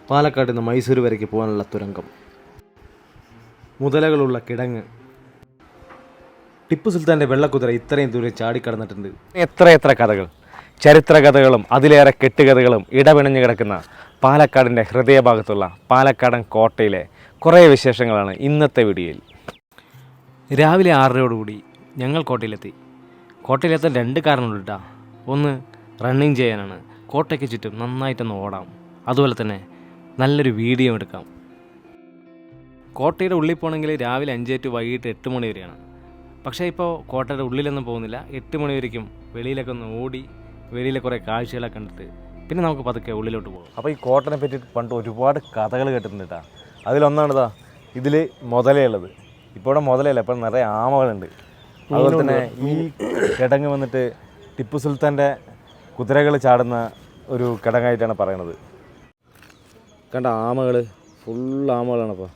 പാലക്കാട് നിന്ന് മൈസൂർ വരയ്ക്ക് പോകാനുള്ള തുരങ്കം, മുതലകളുള്ള കിടങ്ങ്, ടിപ്പു സുൽത്താൻ്റെ വെള്ളക്കുതിര ഇത്രയും ദൂരം ചാടിക്കടന്നിട്ടുണ്ട്. എത്ര കഥകൾ, ചരിത്ര കഥകളും അതിലേറെ കെട്ടുകഥകളും ഇടപിണഞ്ഞു കിടക്കുന്ന പാലക്കാടിൻ്റെ ഹൃദയഭാഗത്തുള്ള പാലക്കാടൻ കോട്ടയിലെ കുറേ വിശേഷങ്ങളാണ് ഇന്നത്തെ വീഡിയോയിൽ. രാവിലെ 6:30 ഞങ്ങൾ കോട്ടയിലെത്തി. കോട്ടയിലെത്താൻ 2 കാരണമുണ്ട് കേട്ടോ. ഒന്ന്, റണ്ണിങ് ചെയ്യാനാണ്. കോട്ടയ്ക്ക് ചുറ്റും നന്നായിട്ടൊന്ന് ഓടാം, അതുപോലെ തന്നെ നല്ലൊരു വീഡിയോ എടുക്കാം. കോട്ടയുടെ ഉള്ളിൽ പോകണമെങ്കിൽ രാവിലെ 5 to വൈകിട്ട് 8 മണി വരെയാണ്. പക്ഷേ ഇപ്പോൾ കോട്ടയുടെ ഉള്ളിലൊന്നും പോകുന്നില്ല. 8 മണി വരയ്ക്കും വെളിയിലൊക്കെ ഒന്ന് ഓടി വെളിയിലെ കുറേ കാഴ്ചകളൊക്കെ കണ്ടിട്ട് പിന്നെ നമുക്ക് പതുക്കെ ഉള്ളിലോട്ട് പോകും. അപ്പോൾ ഈ കോട്ടനെ പറ്റി പണ്ട് ഒരുപാട് കഥകൾ കേട്ടിട്ടുണ്ട് കേട്ടോ. അതിലൊന്നാണിതാ, ഇതിൽ മുതലയുള്ളത്. ഇപ്പോൾ ഇവിടെ മുതലയല്ല, ഇപ്പോൾ നിറയെ ആമകളുണ്ട്. അതുപോലെ തന്നെ ഈ കിടങ്ങ് വന്നിട്ട് ടിപ്പു സുൽത്താൻ്റെ കുതിരകൾ ചാടുന്ന ഒരു കിടങ്ങായിട്ടാണ് പറയണത്. കണ്ട ആമകൾ, ഫുൾ ആമകളാണപ്പോൾ.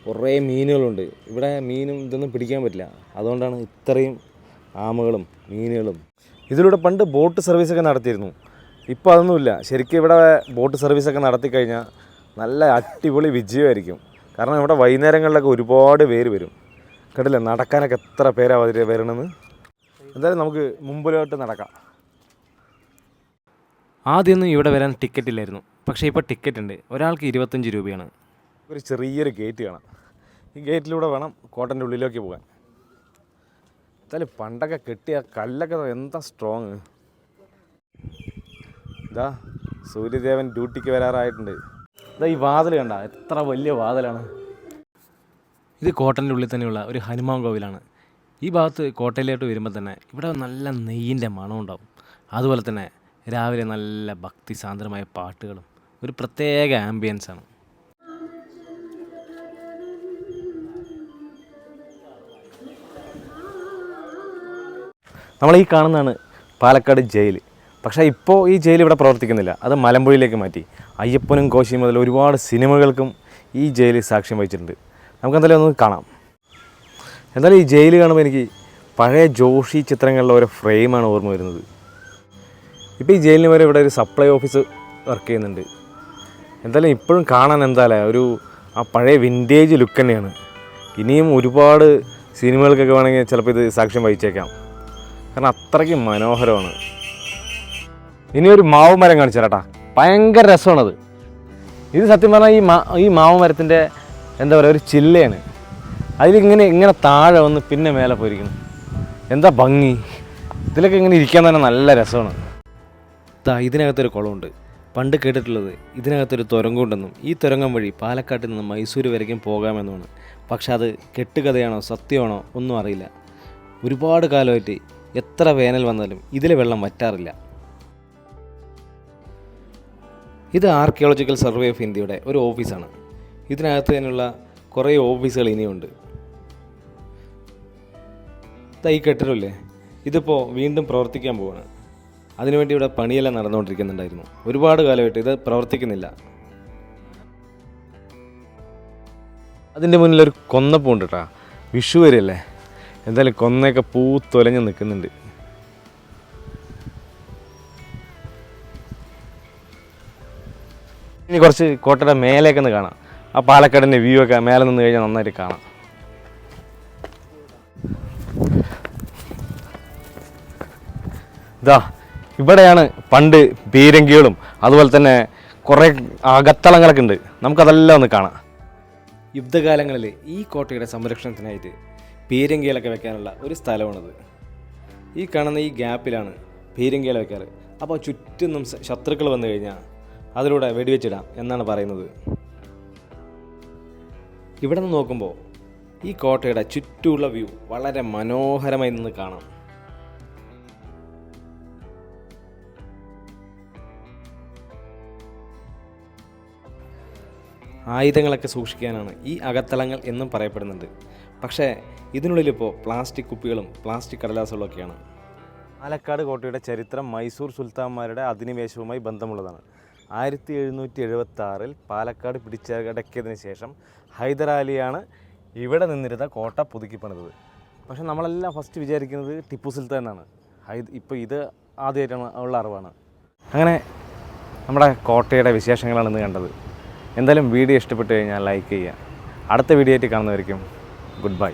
കുറേ മീനുകളുണ്ട് ഇവിടെ. മീനും ഇതൊന്നും പിടിക്കാൻ പറ്റില്ല, അതുകൊണ്ടാണ് ഇത്രയും ആമകളും മീനുകളും. ഇതിലൂടെ പണ്ട് ബോട്ട് സർവീസൊക്കെ നടത്തിയിരുന്നു. ഇപ്പോൾ അതൊന്നുമില്ല. ശരിക്കും ഇവിടെ ബോട്ട് സർവീസൊക്കെ നടത്തിക്കഴിഞ്ഞാൽ നല്ല അടിപൊളി വിജയമായിരിക്കും. കാരണം ഇവിടെ വൈകുന്നേരങ്ങളിലൊക്കെ ഒരുപാട് പേര് വരും. കേട്ടില്ലേ, നടക്കാനൊക്കെ എത്ര പേരാണ് വരണമെന്ന്. എന്തായാലും നമുക്ക് മുമ്പിലോട്ട് നടക്കാം. ആദ്യമൊന്നും ഇവിടെ വരാൻ ടിക്കറ്റ് ഇല്ലായിരുന്നു, പക്ഷേ ഇപ്പോൾ ടിക്കറ്റ് ഉണ്ട്. ഒരാൾക്ക് 25 രൂപയാണ്. ഒരു ചെറിയൊരു ഗേറ്റ് കാണാം. ഈ ഗേറ്റിലൂടെ വേണം കോട്ടൻ്റെ ഉള്ളിലേക്ക് പോകാൻ. എന്തായാലും പണ്ടൊക്കെ കെട്ടിയ കല്ലൊക്കെ എന്താ സ്ട്രോങ്. ഇതാ സൂര്യദേവൻ ഡ്യൂട്ടിക്ക് വരാറായിട്ടുണ്ട്. ഇതാ ഈ വാതിൽ കണ്ട, എത്ര വലിയ വാതിലാണ്. ഇത് കോട്ടൻ്റെ ഉള്ളിൽ തന്നെയുള്ള ഒരു ഹനുമാൻ കോവിലാണ്. ഈ ഭാഗത്ത് കോട്ടയിലോട്ട് വരുമ്പോൾ തന്നെ ഇവിടെ നല്ല നെയ്യിൻ്റെ മണം ഉണ്ടാവും. അതുപോലെ തന്നെ രാവിലെ നല്ല ഭക്തിസാന്ദ്രമായ പാട്ടുകളും ഒരു പ്രത്യേക ആംബിയൻസാണ്. നമ്മളീ കാണുന്നതാണ് പാലക്കാട് ജയിൽ. പക്ഷേ ഇപ്പോൾ ഈ ജയിൽ ഇവിടെ പ്രവർത്തിക്കുന്നില്ല. അത് മലമ്പുഴയിലേക്ക് മാറ്റി. അയ്യപ്പനും കോശിയും മുതൽ ഒരുപാട് സിനിമകൾക്കും ഈ ജയിൽ സാക്ഷ്യം വഹിച്ചിട്ടുണ്ട്. നമുക്കെന്തായാലും ഒന്ന് കാണാം. എന്തായാലും ഈ ജയിൽ കാണുമ്പോൾ എനിക്ക് പഴയ ജോഷി ചിത്രങ്ങളിലെ ഓരോ ഫ്രെയിമാണ് ഓർമ്മ വരുന്നത്. ഇപ്പോൾ ഈ ജയിലിന് വരെ ഇവിടെ ഒരു സപ്ലൈ ഓഫീസ് വർക്ക് ചെയ്യുന്നുണ്ട്. എന്തായാലും ഇപ്പോഴും കാണാൻ ഒരു ആ പഴയ വിൻറ്റേജ് ലുക്ക് തന്നെയാണ്. ഇനിയും ഒരുപാട് സിനിമകൾക്കൊക്കെ വേണമെങ്കിൽ ചിലപ്പോൾ ഇത് സാക്ഷ്യം വഹിച്ചേക്കാം. കാരണം അത്രയ്ക്ക് മനോഹരമാണ്. ഇനിയൊരു മാവ് മരം കാണിച്ചു തരാട്ടാ, ഭയങ്കര രസമാണത്. ഇത് സത്യം പറഞ്ഞാൽ ഈ മാവ് മരത്തിൻ്റെ ഒരു ചില്ലയാണ്. അതിലിങ്ങനെ താഴെ വന്ന് പിന്നെ മേലെ പോയിരിക്കണം. എന്താ ഭംഗി! ഇതിലൊക്കെ ഇങ്ങനെ ഇരിക്കാൻ തന്നെ നല്ല രസമാണ്. ഇതിനകത്തൊരു കുളമുണ്ട്. പണ്ട് കേട്ടിട്ടുള്ളത് ഇതിനകത്തൊരു തുരങ്കമുണ്ടെന്നും ഈ തുരങ്കം വഴി പാലക്കാട്ടിൽ നിന്ന് മൈസൂർ വരയ്ക്കും പോകാമെന്നുമാണ്. പക്ഷെ അത് കെട്ടുകഥയാണോ സത്യമാണോ ഒന്നും അറിയില്ല. ഒരുപാട് കാലമായിട്ട് എത്ര വേനൽ വന്നാലും ഇതിലെ വെള്ളം വറ്റാറില്ല. ഇത് ആർക്കിയോളജിക്കൽ സർവേ ഓഫ് ഇന്ത്യയുടെ ഒരു ഓഫീസാണ്. ഇതിനകത്ത് തന്നെയുള്ള കുറേ ഓഫീസുകൾ ഇനിയുണ്ട്. ഈ കെട്ടിടമില്ലേ, ഇതിപ്പോൾ വീണ്ടും പ്രവർത്തിക്കാൻ പോവുകയാണ്. അതിനുവേണ്ടി ഇവിടെ പണിയെല്ലാം നടന്നുകൊണ്ടിരിക്കുന്നുണ്ടായിരുന്നു. ഒരുപാട് കാലമായിട്ട് ഇത് പ്രവർത്തിക്കുന്നില്ല. അതിൻ്റെ മുന്നിലൊരു കൊന്നപ്പൂ ഉണ്ട് കേട്ടോ. വിഷു വരെയല്ലേ, എന്തായാലും കൊന്നയൊക്കെ പൂത്തൊലഞ്ഞ് നിൽക്കുന്നുണ്ട്. ഇനി കുറച്ച് കോട്ടയുടെ മേലേക്ക് ഒന്ന് കാണാം. ആ പാലക്കാടിൻ്റെ വ്യൂ ഒക്കെ മേലെ നിന്ന് കഴിഞ്ഞാൽ നന്നായിട്ട് കാണാം. ഇതാ ഇവിടെയാണ് പണ്ട് പീരങ്കികളും അതുപോലെ തന്നെ കുറേ അകത്തളങ്ങളൊക്കെ ഉണ്ട്. നമുക്കതെല്ലാം ഒന്ന് കാണാം. യുദ്ധകാലങ്ങളിൽ ഈ കോട്ടയുടെ സംരക്ഷണത്തിനായിട്ട് പീരങ്കികളൊക്കെ വെക്കാനുള്ള ഒരു സ്ഥലമാണിത്. ഈ കാണുന്ന ഈ ഗ്യാപ്പിലാണ് പീരങ്കികൾ വെക്കാറ്. അപ്പോൾ ചുറ്റും ശത്രുക്കൾ വന്നു കഴിഞ്ഞാൽ അതിലൂടെ വെടിവെച്ചിടാം എന്നാണ് പറയുന്നത്. ഇവിടെ നിന്ന് നോക്കുമ്പോൾ ഈ കോട്ടയുടെ ചുറ്റുമുള്ള വ്യൂ വളരെ മനോഹരമായി നിന്ന് കാണാം. ആയുധങ്ങളൊക്കെ സൂക്ഷിക്കാനാണ് ഈ അകത്തളങ്ങൾ എന്നും പറയപ്പെടുന്നുണ്ട്. പക്ഷേ ഇതിനുള്ളിലിപ്പോൾ പ്ലാസ്റ്റിക് കുപ്പികളും പ്ലാസ്റ്റിക് കടലാസുകളൊക്കെയാണ്. പാലക്കാട് കോട്ടയുടെ ചരിത്രം മൈസൂർ സുൽത്താന്മാരുടെ അധിനിവേശവുമായി ബന്ധമുള്ളതാണ്. 1776 പാലക്കാട് പിടിച്ചടക്കിയതിന് ശേഷം ഹൈദരാലിയാണ് ഇവിടെ നിന്നിരുന്ന കോട്ട പുതുക്കി പണിതത്. പക്ഷെ നമ്മളെല്ലാം ഫസ്റ്റ് വിചാരിക്കുന്നത് ടിപ്പു സുൽത്താനാണ്. ഇപ്പോൾ ഇത് ആദ്യമായിട്ടാണ് ഉള്ള അറിവാണ്. അങ്ങനെ നമ്മുടെ കോട്ടയുടെ വിശേഷങ്ങളാണ് ഇന്ന് കണ്ടത്. എന്തായാലും വീഡിയോ ഇഷ്ടപ്പെട്ട് കഴിഞ്ഞാൽ ലൈക്ക് ചെയ്യുക. അടുത്ത വീഡിയോ ആയിട്ട് കാണുന്നവരിക്കും ഗുഡ് ബൈ.